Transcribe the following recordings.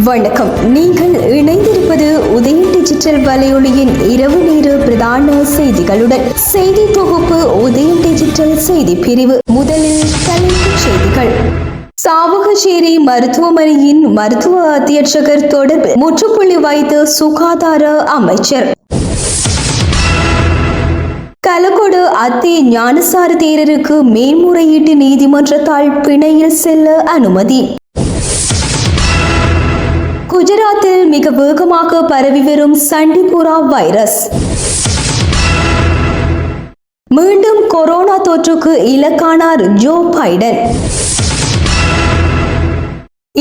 வணக்கம். நீங்கள் இணைந்திருப்பது உதயம் டிஜிட்டல் வலையொலியின் இரவு நேர பிரதான செய்திகளுடன். செய்தி தொகுப்பு உதயம் டிஜிட்டல் செய்தி பிரிவு. முதலில் தலைப்புச் செய்திகள். சாவகச்சேரி மருத்துவமனையின் மருத்துவ அத்தியட்சகர் தொடர்பில் முற்றுப்புள்ளி வைத்த சுகாதார அமைச்சர். கலகொடு அத்தி ஞானசார தேரருக்கு மேல்முறையீட்டு நீதிமன்றத்தால் பிணையில் செல்ல அனுமதி. குஜராத்தில் மிக வேகமாக பரவி வரும் சண்டிபுரா வைரஸ். மீண்டும் கொரோனா தொற்றுக்கு இலக்கானார் ஜோ பைடன்.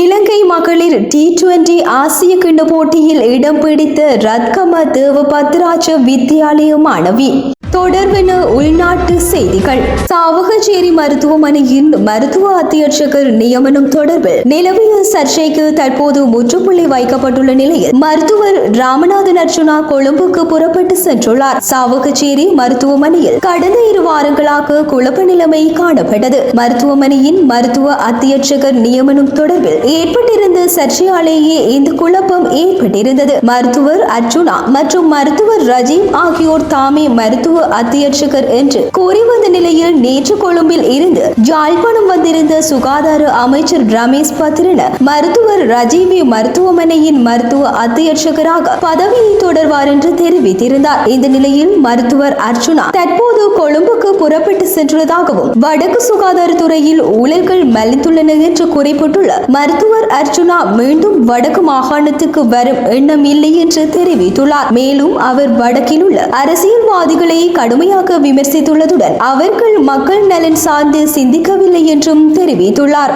இலங்கை மகளிர் T20 ஆசிய கிண்ண போட்டியில் இடம் பிடித்த ரத்கம தேவபத்ராஜ வித்யாலய மாணவி. தொடர்பென உள்நாட்டு செய்திகள். சாவகச்சேரி மருத்துவமனையின் மருத்துவ அத்தியட்சகர் நியமனம் தொடர்பில் நிலவிய சர்ச்சைக்கு தற்போது முற்றுப்புள்ளி வைக்கப்பட்டுள்ள நிலையில் மருத்துவர் ராமநாதன் அர்ச்சுனா கொழும்புக்கு புறப்பட்டு சென்றுள்ளார். சாவகச்சேரி மருத்துவமனையில் கடந்த 2 வாரங்களாக குழப்ப நிலைமை காணப்பட்டது. மருத்துவமனையின் மருத்துவ அத்தியட்சகர் நியமனம் தொடர்பில் ஏற்பட்டிருந்த சர்ச்சையாலேயே இந்த குழப்பம் ஏற்பட்டிருந்தது. மருத்துவர் அர்ச்சுனா மற்றும் மருத்துவர் ரஜீவ் ஆகியோர் தாமே மருத்துவ அத்தியட்சகர் என்று கூறி வந்த நிலையில் நேற்று கொழும்பில் இருந்து யாழ்ப்பாணம் வந்திருந்த சுகாதார அமைச்சர் ரமேஷ் பத்ரன மருத்துவர் ரஜீவி மருத்துவமனையின் மருத்துவ அத்தியட்சகராக பதவியை தொடர்வார் என்று தெரிவித்திருந்தார். இந்த நிலையில் மருத்துவர் அர்ச்சுனா தற்போது கொழும்புக்கு புறப்பட்டு சென்றதாகவும் வடக்கு சுகாதாரத்துறையில் ஊழல்கள் மலிந்துள்ளன என்று குறிப்பிட்டுள்ள மருத்துவர் அர்ச்சுனா மீண்டும் வடக்கு மாகாணத்துக்கு வரும் எண்ணம் இல்லை என்று தெரிவித்துள்ளார். மேலும் அவர் வடக்கில் உள்ள அரசியல்வாதிகளை கடுமையாக விமர்சித்துள்ளதுடன் அவர்கள் மக்கள் நலன் சார்ந்து சிந்திக்கவில்லை என்றும் தெரிவித்துள்ளார்.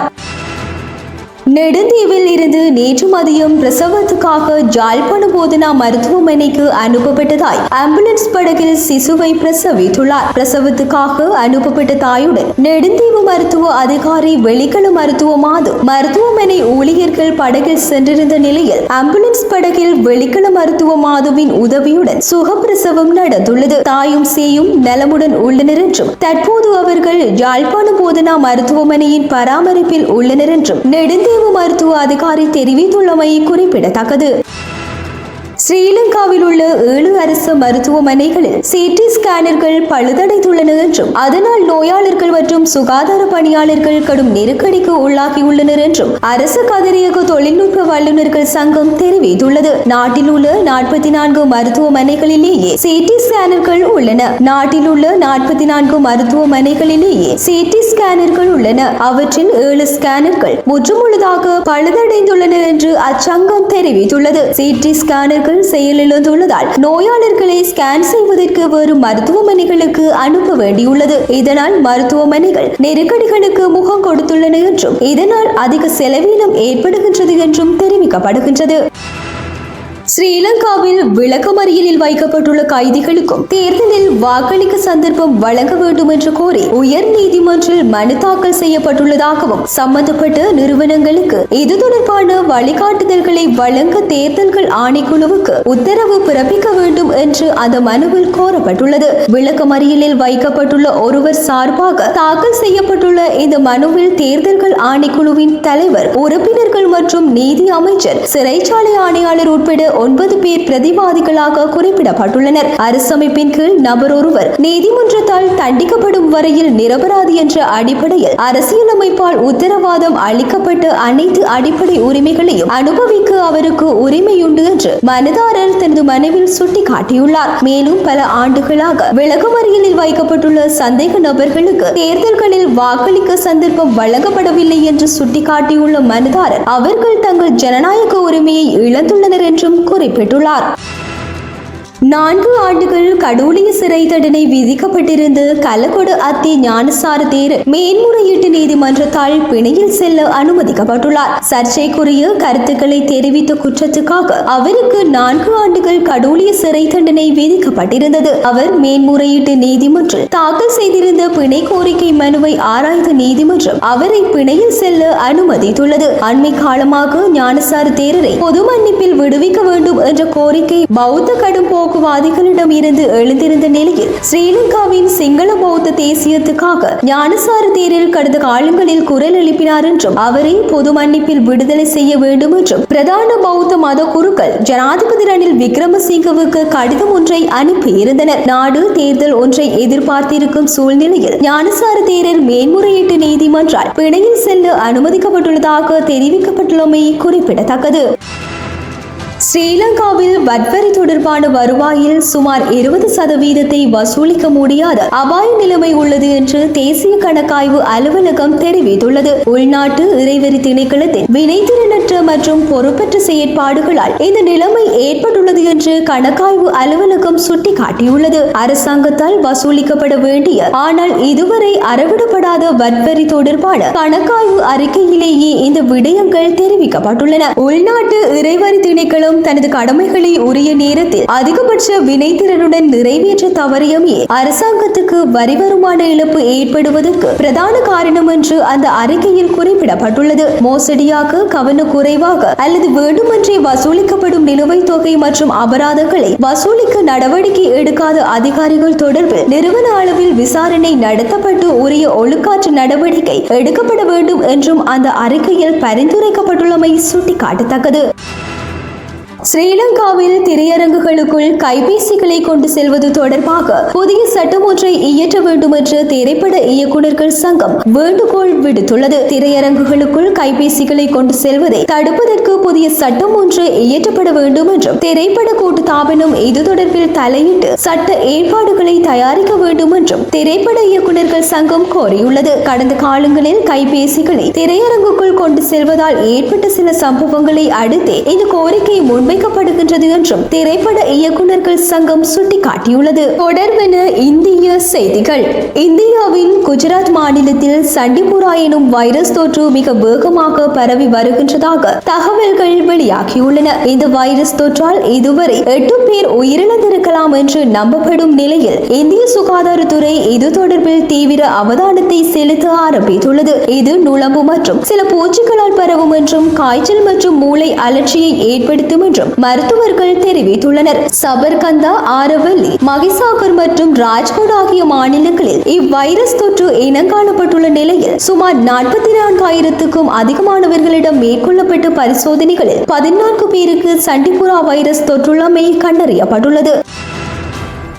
நெடுந்தீவில் இருந்து நேற்று மதியம் பிரசவத்துக்காக யாழ்ப்பாண போதனா மருத்துவமனைக்கு அனுப்பப்பட்டதாய் ஆம்புலன்ஸ் படகில் சிசுவை பிரசவித்துள்ளார். பிரசவத்துக்காக அனுப்பப்பட்ட தாயுடன் நெடுந்தீவு மருத்துவ அதிகாரி வெளிக்கள மருத்துவமனை ஊழியர்கள் படகில் சென்றிருந்த நிலையில் ஆம்புலன்ஸ் படகில் வெளிக்கள மருத்துவ மாதுவின் உதவியுடன் சுகப்பிரசவம் நடந்துள்ளது. தாயும் சேயும் நலமுடன் உள்ளனர் என்றும் தற்போது அவர்கள் யாழ்ப்பாண போதனா மருத்துவமனையின் பராமரிப்பில் உள்ளனர் என்றும் நெடுந்தீவு மருத்துவ அதிகாரி தெரிவித்துள்ளமை குறிப்பிடத்தக்கது. ஸ்ரீலங்காவில் உள்ள 7 அரசு மருத்துவமனைகளில் சிடி ஸ்கேனர்கள் பழுதடைந்துள்ளன என்றும் அதனால் நோயாளர்கள் மற்றும் சுகாதார பணியாளர்கள் கடும் நெருக்கடிக்கு உள்ளாகியுள்ளனர் என்றும் அரசு கதிரியக தொழில்நுட்ப வல்லுநர்கள் சங்கம் தெரிவித்துள்ளது. நாட்டில் உள்ள 44 மருத்துவமனைகளிலேயே சிடி ஸ்கேனர்கள் உள்ளன. நாட்டில் உள்ள 44 மருத்துவமனைகளிலேயே சிடி ஸ்கேனர்கள் உள்ளன. அவற்றில் 7 ஸ்கேனர்கள் முற்றுமுழுதாக பழுதடைந்துள்ளன என்று அச்சங்கம் தெரிவித்துள்ளது. சிடி ஸ்கேனர்கள் செயலிழந்துள்ளதால் நோயாளர்களை ஸ்கேன் செய்வதற்கு வேறு மருத்துவமனைகளுக்கு அனுப்ப வேண்டியுள்ளது. இதனால் மருத்துவமனைகள் நெருக்கடிகளுக்கு முகம் கொடுத்துள்ளன என்றும் இதனால் அதிக செலவீனம் ஏற்படுகின்றது என்றும் தெரிவிக்கப்படுகின்றது. ஸ்ரீலங்காவில் விளக்கமறியலில் வைக்கப்பட்டுள்ள கைதிகளுக்கும் தேர்தலில் வாக்களிக்க சந்தர்ப்பம் வழங்க வேண்டும் என்று கோரி உயர் நீதிமன்றில் மனு தாக்கல் செய்யப்பட்டுள்ளதாகவும் சம்பந்தப்பட்ட நிறுவனங்களுக்கு இது தொடர்பான வழிகாட்டுதல்களை வழங்க தேர்தல்கள் ஆணைக்குழுவுக்கு உத்தரவு பிறப்பிக்க வேண்டும் என்று அந்த மனுவில் கோரப்பட்டுள்ளது. விளக்கமறியலில் வைக்கப்பட்டுள்ள ஒருவர் சார்பாக தாக்கல் செய்யப்பட்டுள்ள இந்த மனுவில் தேர்தல்கள் ஆணைக்குழுவின் தலைவர், உறுப்பினர்கள் மற்றும் நீதி அமைச்சர், சிறைச்சாலை ஆணையாளர் உட்பட 9 பேர் பிரதிவாதிகளாக குறிப்பிடப்பட்டுள்ளனர். அரசமைப்பின் கீழ் நபர் ஒருவர் நீதிமன்றத்தால் தண்டிக்கப்படும் வரையில் நிரபராதி என்ற அடிப்படையில் அரசியலமைப்பால் உத்தரவாதம் அளிக்கப்பட்ட அனைத்து அடிப்படை உரிமைகளையும் அனுபவிக்க அவருக்கு உரிமையுண்டு என்று மனுதாரர் தனது மனுவில் சுட்டிக்காட்டியுள்ளார். மேலும் பல ஆண்டுகளாக விளக்கமறியலில் வைக்கப்பட்டுள்ள சந்தேக நபர்களுக்கு தேர்தல்களில் வாக்களிக்க சந்தர்ப்பம் வழங்கப்படவில்லை என்று சுட்டிக்காட்டியுள்ள மனுதாரர் அவர்கள் தங்கள் ஜனநாயக உரிமையை இழந்துள்ளனர் என்றும் குறிப்பிட்டுள்ளார். 4 ஆண்டுகள் கடூழிய சிறை தண்டனை விதிக்கப்பட்டிருந்த கலகொடு அத்தி ஞானசார தேரர் மேன்முறையீட்டு நீதிமன்றத்தால் பிணையில் செல்ல அனுமதிக்கப்பட்டுள்ளார். சர்ச்சைக்குரிய கருத்துக்களை தெரிவித்த குற்றத்துக்காக அவருக்கு 4 ஆண்டுகள் கடூழிய சிறை தண்டனை விதிக்கப்பட்டிருந்தது. அவர் மேன்முறையீட்டு நீதிமன்றில் தாக்கல் செய்திருந்த பிணை கோரிக்கை மனுவை ஆராய்ந்த நீதிமன்றம் அவரை பிணையில் செல்ல அனுமதித்துள்ளது. அண்மை காலமாக ஞானசார தேரரை பொது மன்னிப்பில் விடுவிக்க வேண்டும் என்ற கோரிக்கை பௌத்த கடும் போக்கு போக்குவாதிகளிடம் இருந்து எழுந்திருந்த நிலையில் ஸ்ரீலங்காவின் சிங்கள பௌத்த தேசியத்துக்காக ஞானசார தேரர் கடந்த காலங்களில் குரல் எழுப்பினார் என்றும் அவரை பொது மன்னிப்பில் விடுதலை செய்ய வேண்டும் என்றும் பிரதான பௌத்த மத குருக்கள் ஜனாதிபதி ரணில் விக்ரமசிங்கவுக்கு கடிதம் ஒன்றை அனுப்பியிருந்தனர். நாடு தேர்தல் ஒன்றை எதிர்பார்த்திருக்கும் சூழ்நிலையில் ஞானசார தேரர் மேன்முறையீட்டு நீதிமன்றால் பிணையில் செல்ல அனுமதிக்கப்பட்டுள்ளதாக தெரிவிக்கப்பட்டுள்ளமை குறிப்பிடத்தக்கது. ஸ்ரீலங்காவில் வட்வரி தொடர்பான வருவாயில் சுமார் 20% வசூலிக்க முடியாத அபாய நிலைமை உள்ளது என்று தேசிய கணக்காய்வு அலுவலகம் தெரிவித்துள்ளது. உள்நாட்டு இறைவரி திணைக்களத்தின் வினைத்திறனற்ற மற்றும் பொறுப்பற்ற செயற்பாடுகளால் இந்த நிலைமை ஏற்பட்டுள்ளது என்று கணக்காய்வு அலுவலகம் சுட்டிக்காட்டியுள்ளது. அரசாங்கத்தால் வசூலிக்கப்பட வேண்டிய ஆனால் இதுவரை அறவிடப்படாத வட்வரி தொடர்பான கணக்காய்வு அறிக்கையிலேயே இந்த விடயங்கள் தெரிவிக்கப்பட்டுள்ளன. உள்நாட்டு இறைவரி திணைக்களம் தனது கடமைகளை உரிய நேரத்தில் அதிகபட்ச வினைத்திறனுடன் நிறைவேற்ற தவறியமே அரசாங்கத்துக்கு வரி வருமான இழப்பு ஏற்படுவதற்கு பிரதான காரணம் என்று அந்த அறிக்கையில் குறிப்பிடப்பட்டுள்ளது. மோசடியாக, கவனக்குறைவாக அல்லது வேண்டுமென்றே வசூலிக்கப்படும் நிலுவைத் தொகை மற்றும் அபராதங்களை வசூலிக்க நடவடிக்கை எடுக்காத அதிகாரிகள் தொடர்பில் நிறுவன அளவில் விசாரணை நடத்தப்பட்டு உரிய ஒழுக்காற்று நடவடிக்கை எடுக்கப்பட வேண்டும் என்றும் அந்த அறிக்கையில் பரிந்துரைக்கப்பட்டுள்ளமை சுட்டிக்காட்டத்தக்கது. ஸ்ரீலங்காவில் திரையரங்குகளுக்குள் கைபேசிகளை கொண்டு செல்வது தொடர்பாக புதிய சட்டம் ஒன்றை இயற்ற வேண்டும் என்று திரைப்பட இயக்குநர்கள் சங்கம் வேண்டுகோள் விடுத்துள்ளது. திரையரங்குகளுக்குள் கைபேசிகளை கொண்டு செல்வதை தடுப்பதற்கு புதிய சட்டம் ஒன்று இயற்றப்பட வேண்டும் என்றும் திரைப்பட கூட்டுத்தாபனம் இது தொடர்பில் தலையிட்டு சட்ட ஏற்பாடுகளை தயாரிக்க வேண்டும் என்றும் திரைப்பட இயக்குநர்கள் சங்கம் கோரியுள்ளது. கடந்த காலங்களில் கைபேசிகளை திரையரங்குக்குள் கொண்டு செல்வதால் ஏற்பட்ட சில சம்பவங்களை அடுத்தே இந்த கோரிக்கை முன்வைக்கப்படுகின்றது என்றும் திரைப்பட இயக்குநர்கள் சங்கம் சுட்டிக்காட்டியுள்ளது. தொடர்பென இந்திய செய்திகள். இந்தியாவின் குஜராத் மாநிலத்தில் சண்டிபுரா எனும் வைரஸ் தொற்று மிக வேகமாக பரவி வருகின்றதாக தகவல்கள் வெளியாகியுள்ளன. இந்த வைரஸ் தொற்றால் இதுவரை 8 பேர் உயிரிழந்திருக்கலாம் என்று நம்பப்படும் நிலையில் இந்திய சுகாதாரத்துறை இது தொடர்பில் தீவிர அவதானத்தை செலுத்த ஆரம்பித்துள்ளது. இது நுளம்பு மற்றும் சில பூச்சிகளால் பரவும் என்றும் காய்ச்சல் மற்றும் மூளை அலர்ச்சியை ஏற்படுத்தும் என்றும் மருத்துவர்கள் தெரிவித்துள்ளனர். சபர்கந்தா, ஆரவல்லி, மகிசாகர் மற்றும் ராஜ்கோட் ஆகிய மாநிலங்களில் இவ்வைரஸ் தொற்று இனங்காணப்பட்டுள்ள நிலையில் சுமார் 44,000க்கும் அதிகமானவர்களிடம் மேற்கொள்ளப்பட்ட பரிசோதனைகளில் 14 பேருக்கு சண்டிபுரா வைரஸ் தொற்றுள்ளமை கண்டறியப்பட்டுள்ளது.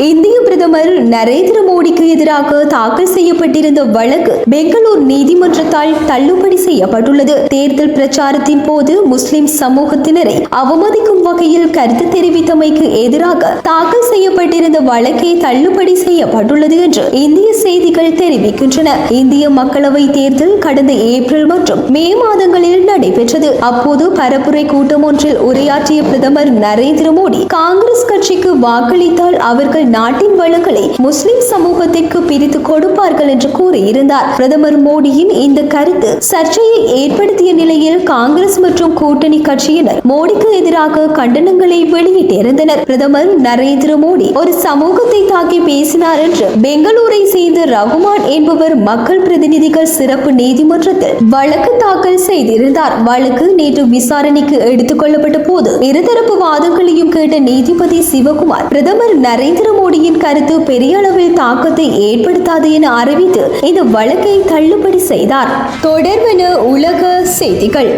இந்திய பிரதமர் நரேந்திர மோடிக்கு எதிராக தாக்கல் செய்யப்பட்டிருந்த வழக்கு பெங்களூர் நீதிமன்றத்தால் தள்ளுபடி செய்யப்பட்டுள்ளது. தேர்தல் பிரச்சாரத்தின் போது முஸ்லிம் சமூகத்தினரை அவமதிக்கும் வகையில் கருத்து தெரிவித்தமைக்கு எதிராக தாக்கல் செய்யப்பட்டிருந்த வழக்கை தள்ளுபடி செய்யப்பட்டுள்ளது என்று இந்திய செய்திகள் தெரிவிக்கின்றன. இந்திய மக்களவை தேர்தல் கடந்த ஏப்ரல் மற்றும் மே மாதங்களில் நடைபெற்றது. அப்போது பரப்புரை கூட்டம் ஒன்றில் உரையாற்றிய பிரதமர் நரேந்திர மோடி காங்கிரஸ் கட்சிக்கு வாக்களித்தால் அவர்கள் நாட்டின் வளங்களை முஸ்லிம் சமூகத்திற்கு பிரித்து கொடுப்பார்கள் என்று கூறியிருந்தார். பிரதமர் மோடியின் இந்த கருத்து சர்ச்சையை ஏற்படுத்திய நிலையில் காங்கிரஸ் மற்றும் கூட்டணி கட்சியினர் மோடிக்கு எதிராக கண்டனங்களை வெளியிட்டிருந்தனர். பிரதமர் நரேந்திர மோடி ஒரு சமூகத்தை தாக்கி பேசினார் என்று பெங்களூரை சேர்ந்த ரகுமான் என்பவர் மக்கள் பிரதிநிதிகள் சிறப்பு நீதிமன்றத்தில் வழக்கு தாக்கல் செய்திருந்தார். வழக்கு நேற்று விசாரணைக்கு எடுத்துக் கொள்ளப்பட்ட போது இருதரப்பு வாதங்களையும் கேட்ட நீதிபதி சிவகுமார் பிரதமர் நரேந்திர மோடியின் கருத்து பெரிய அளவில் தாக்கத்தை ஏற்படுத்தாது என அறிவித்து இந்த வழக்கை தள்ளுபடி செய்தார். தொடர்பென உலக செய்திகள்.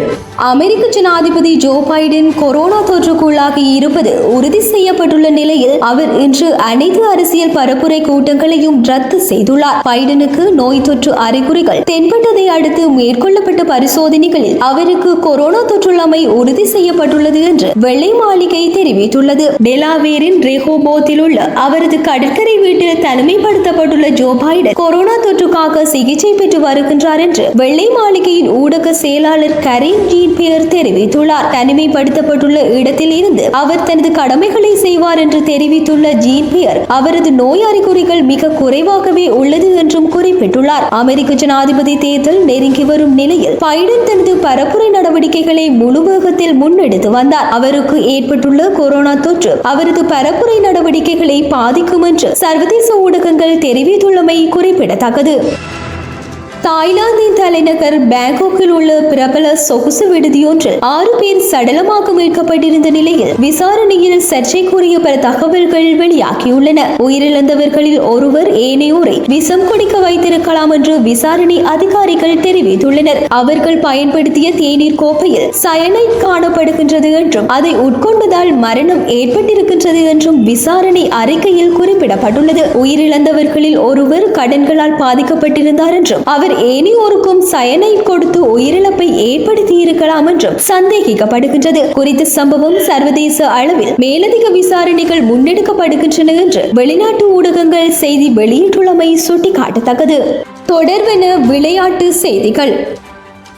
அமெரிக்க ஜனாதிபதி ஜோ பைடன் கொரோனா தொற்றுக்குள்ளாகி இருப்பது உறுதி செய்யப்பட்டுள்ள நிலையில் அவர் இன்று அனைத்து அரசியல் பரப்புரை கூட்டங்களையும் ரத்து செய்துள்ளார். பைடனுக்கு நோய் தொற்று அறிகுறிகள் தென்பட்டதை அடுத்து மேற்கொள்ளப்பட்ட பரிசோதனைகளில் அவருக்கு கொரோனா தொற்றுள்ளமை உறுதி செய்யப்பட்டுள்ளது என்று வெள்ளை மாளிகை தெரிவித்துள்ளது. டெலாவேரின் ரெஹோபோத்தில் உள்ள அவரது கடற்கரை வீட்டில் தனிமைப்படுத்தப்பட்டுள்ள ஜோ பைடன் கொரோனா தொற்றுக்காக சிகிச்சை பெற்று வருகின்றார் என்று வெள்ளை மாளிகையின் ஊடக செயலாளர் கரீன் ஜீன் பியர் தெரிவித்துள்ளார். தனிமைப்படுத்தப்பட்டுள்ள இடத்தில் இருந்து அவர் தனது கடமைகளை செய்வார் என்று தெரிவித்துள்ள ஜீன் பியர் அவரது நோய் அறிகுறிகள் மிக குறைவாகவே உள்ளது என்றும் குறிப்பிட்டுள்ளார். அமெரிக்க ஜனாதிபதி தேர்தல் நெருங்கி வரும் நிலையில் பைடன் தனது பரப்புரை நடவடிக்கைகளை முழு வேகத்தில் முன்னெடுத்து வந்தார். அவருக்கு ஏற்பட்டுள்ள கொரோனா தொற்று அவரது பரப்புரை நடவடிக்கைகளை பாதிக்கும் என்று சர்வதேச ஊடகங்கள் தெரிவித்துள்ளமை குறிப்பிடத்தக்கது. தாய்லாந்தின் தலைநகர் பேங்காக்கில் உள்ள பிரபல சொகுசு விடுதியொன்றில் 6 பேர் சடலமாக மீட்கப்பட்டிருந்த நிலையில் விசாரணையில் சர்ச்சைக்குரிய பல தகவல்கள் வெளியாகியுள்ளன. உயிரிழந்தவர்களில் ஒருவர் ஏனையோரை விஷம் குடிக்க வைத்திருக்கலாம் என்று விசாரணை அதிகாரிகள் தெரிவித்துள்ளனர். அவர்கள் பயன்படுத்திய தேநீர் கோப்பையில் சயனைட் காணப்படுகின்றது என்றும் அதை உட்கொண்டதால் மரணம் ஏற்பட்டிருக்கின்றது என்றும் விசாரணை அறிக்கையில் குறிப்பிடப்பட்டுள்ளது. உயிரிழந்தவர்களில் ஒருவர் கடன்களால் பாதிக்கப்பட்டிருந்தார் என்றும் அவர் ஏனையோருக்கும் சயனைட் கொடுத்து உயிரிழப்பை ஏற்படுத்தி இருக்கலாம் என்றும் சந்தேகிக்கப்படுகின்றது. குறித்த சம்பவம் சர்வதேச அளவில் மேலதிக விசாரணைகள் முன்னெடுக்கப்படுகின்றன என்று வெளிநாட்டு ஊடகங்கள் செய்தி வெளியிட்டுள்ளமை சுட்டிக்காட்டத்தக்கது. தொடர்வென விளையாட்டு செய்திகள்.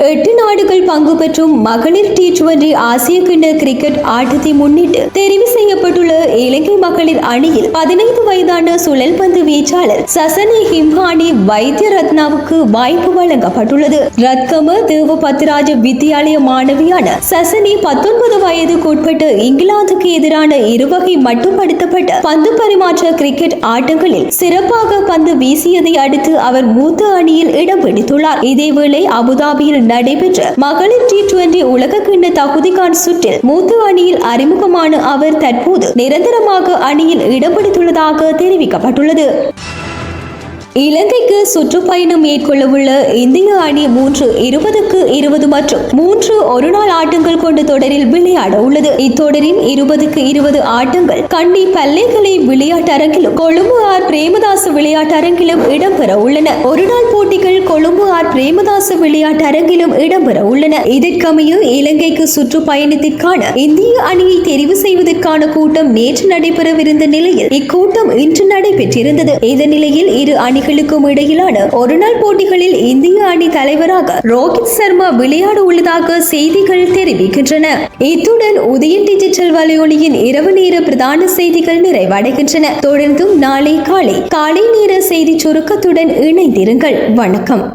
8 நாடுகள் பங்கு பெற்றும் மகளிர் T20 ஆசிய கிண்ண கிரிக்கெட் ஆட்டத்தை முன்னிட்டு தெரிவு செய்யப்பட்டுள்ள இலங்கை மகளிர் அணியில் 15 வயதான சுழல்பந்து வீச்சாளர் சசனி ஹிம்ஹானி வைத்திய ரத்னாவுக்கு வாய்ப்பு வழங்கப்பட்டுள்ளது. ரத்கம தேவபத்ராஜ வித்தியாலய மாணவியான சசனி 19 வயதுக்குட்பட்டு இங்கிலாந்துக்கு எதிரான இருவகை மட்டுப்படுத்தப்பட்ட பந்து பரிமாற்ற கிரிக்கெட் ஆட்டங்களில் சிறப்பாக பந்து வீசியதை அடுத்து அவர் மூத்த அணியில் இடம் பிடித்துள்ளார். இதேவேளை அபுதாபியில் நடைபெற்ற மகளிர் T20 உலக கிண்ண தகுதிகான் சுற்றில் மூத்த அணியில் அறிமுகமான அவர் தற்போது நிரந்தரமாக அணியில் இடம் பிடித்துள்ளதாக தெரிவிக்கப்பட்டுள்ளது. இலங்கைக்கு சுற்றுப்பயணம் மேற்கொள்ள உள்ள இந்திய அணி 3-20 மற்றும் 3 ஒருநாள் ஆட்டங்கள் கொண்ட தொடரில் விளையாட உள்ளது. இத்தொடரின் 20-20 ஆட்டங்கள் கண்டி பல்லேகலை விளையாட்டரங்கிலும் கொழும்பு ஆர் பிரேமதாச விளையாட்டரங்கிலும் இடம்பெற உள்ளன. ஒருநாள் போட்டிகள் கொழும்பு ஆர் பிரேமதாச விளையாட்டரங்கிலும் இடம்பெற உள்ளன. இதற்கமைய இலங்கைக்கு சுற்றுப்பயணத்திற்கான இந்திய அணியை தெரிவு செய்வதற்கான கூட்டம் நேற்று நடைபெறவிருந்த நிலையில் இக்கூட்டம் இன்று நடைபெற்றிருந்தது. இந்த நிலையில் இரு அணிகளுக்கும் இடையிலான ஒருநாள் போட்டிகளில் இந்திய அணி தலைவராக ரோஹித் சர்மா விளையாட உள்ளதாக செய்திகள் தெரிவிக்கின்றன. இத்துடன் உதயன் டிஜிட்டல் வலையொலியின் இரவு நேர பிரதான செய்திகள் நிறைவடைகின்றன. தொடர்ந்தும் நாளை காலை நேர செய்தி சுருக்கத்துடன் இணைந்திருங்கள். வணக்கம்.